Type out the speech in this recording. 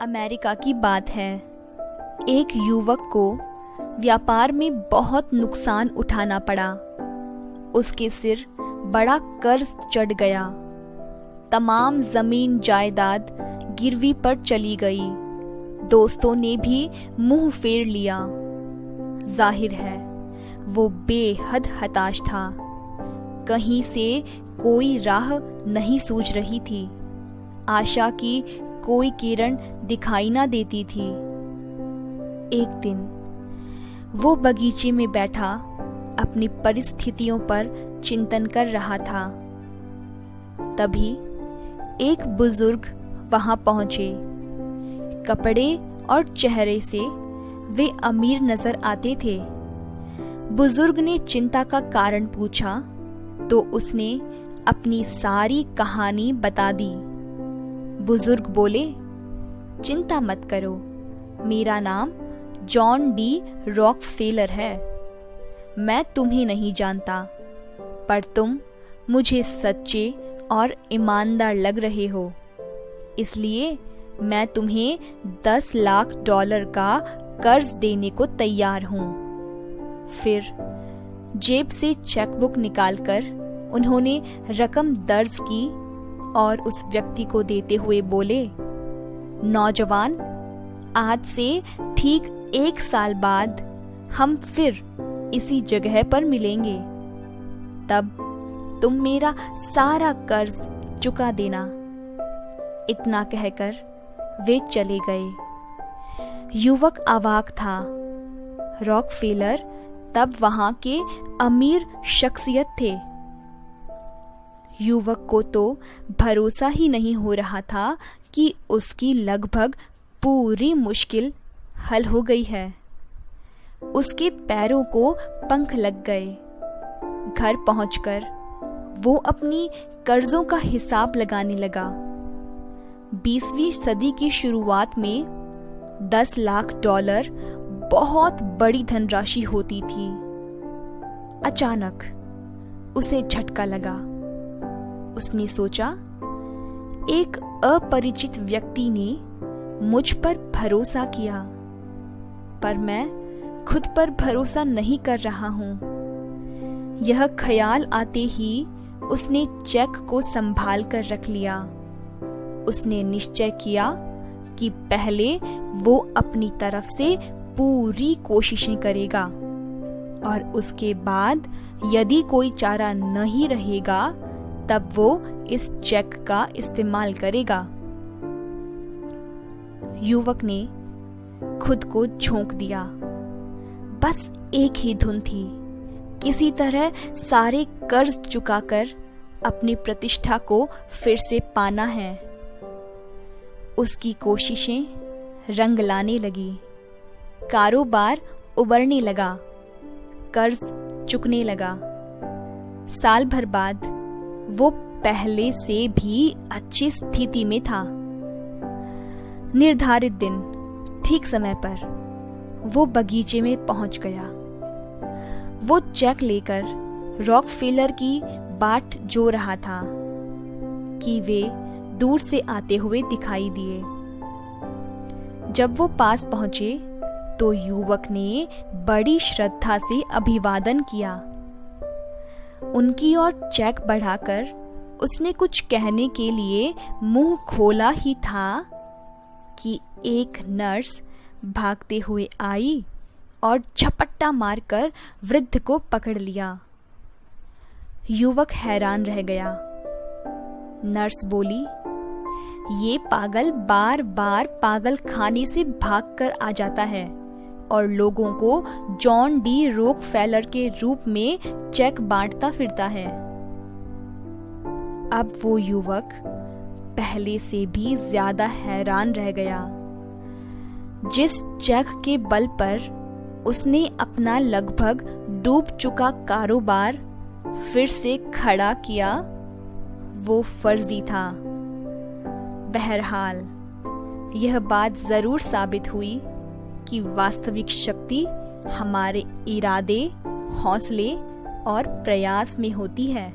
America की बात है। एक युवक को व्यापार में बहुत नुकसान उठाना पड़ा। उसके सिर बड़ा कर्ज चढ़ गया। तमाम जमीन जायदाद गिरवी पर चली गई। दोस्तों ने भी मुंह फेर लिया। जाहिर है वो बेहद हताश था। कहीं से कोई राह नहीं सूझ रही थी। आशा की कोई किरण दिखाई ना देती थी। एक दिन वो बगीचे में बैठा अपनी परिस्थितियों पर चिंतन कर रहा था। तभी एक बुजुर्ग वहां पहुंचे। कपड़े और चेहरे से वे अमीर नजर आते थे। बुजुर्ग ने चिंता का कारण पूछा तो उसने अपनी सारी कहानी बता दी। बुजुर्ग बोले, चिंता मत करो, मेरा नाम जॉन डी रॉकफेलर है। मैं तुम्हें नहीं जानता, पर तुम मुझे सच्चे और ईमानदार लग रहे हो, इसलिए मैं तुम्हें $10 लाख का कर्ज देने को तैयार हूं। फिर जेब से चेकबुक निकालकर उन्होंने रकम दर्ज की और उस व्यक्ति को देते हुए बोले, नौजवान, आज से ठीक 1 साल बाद हम फिर इसी जगह पर मिलेंगे। तब तुम मेरा सारा कर्ज चुका देना। इतना कहकर वे चले गए। युवक अवाक था। रॉकफेलर तब वहां के अमीर शख्सियत थे। युवक को तो भरोसा ही नहीं हो रहा था कि उसकी लगभग पूरी मुश्किल हल हो गई है। उसके पैरों को पंख लग गए। घर पहुंचकर वो अपनी कर्जों का हिसाब लगाने लगा। 20वीं सदी की शुरुआत में $10 लाख बहुत बड़ी धनराशि होती थी। अचानक उसे झटका लगा। उसने सोचा, एक अपरिचित व्यक्ति ने मुझ पर भरोसा किया, पर मैं खुद पर भरोसा नहीं कर रहा हूं। यह ख्याल आते ही उसने चेक को संभाल कर रख लिया। उसने निश्चय किया कि पहले वो अपनी तरफ से पूरी कोशिशें करेगा और उसके बाद यदि कोई चारा नहीं रहेगा तब वो इस चेक का इस्तेमाल करेगा। युवक ने खुद को झोंक दिया। बस एक ही धुन थी, किसी तरह सारे कर्ज चुकाकर अपनी प्रतिष्ठा को फिर से पाना है। उसकी कोशिशें रंग लाने लगी। कारोबार उबरने लगा। कर्ज चुकने लगा। साल भर बाद वो पहले से भी अच्छी स्थिति में था। निर्धारित दिन ठीक समय पर वो बगीचे में पहुंच गया। वो चेक लेकर रॉकफेलर की बाट जो रहा था कि वे दूर से आते हुए दिखाई दिए। जब वो पास पहुंचे तो युवक ने बड़ी श्रद्धा से अभिवादन किया। उनकी ओर चेक बढ़ाकर उसने कुछ कहने के लिए मुंह खोला ही था कि एक नर्स भागते हुए आई और झपट्टा मारकर वृद्ध को पकड़ लिया। युवक हैरान रह गया। नर्स बोली, ये पागल बार बार पागल खाने से भागकर आ जाता है और लोगों को जॉन डी रॉकफेलर के रूप में चेक बांटता फिरता है। अब वो युवक पहले से भी ज्यादा हैरान रह गया। जिस चेक के बल पर उसने अपना लगभग डूब चुका कारोबार फिर से खड़ा किया, वो फर्जी था। बहरहाल यह बात जरूर साबित हुई कि वास्तविक शक्ति हमारे इरादे, हौसले और प्रयास में होती है।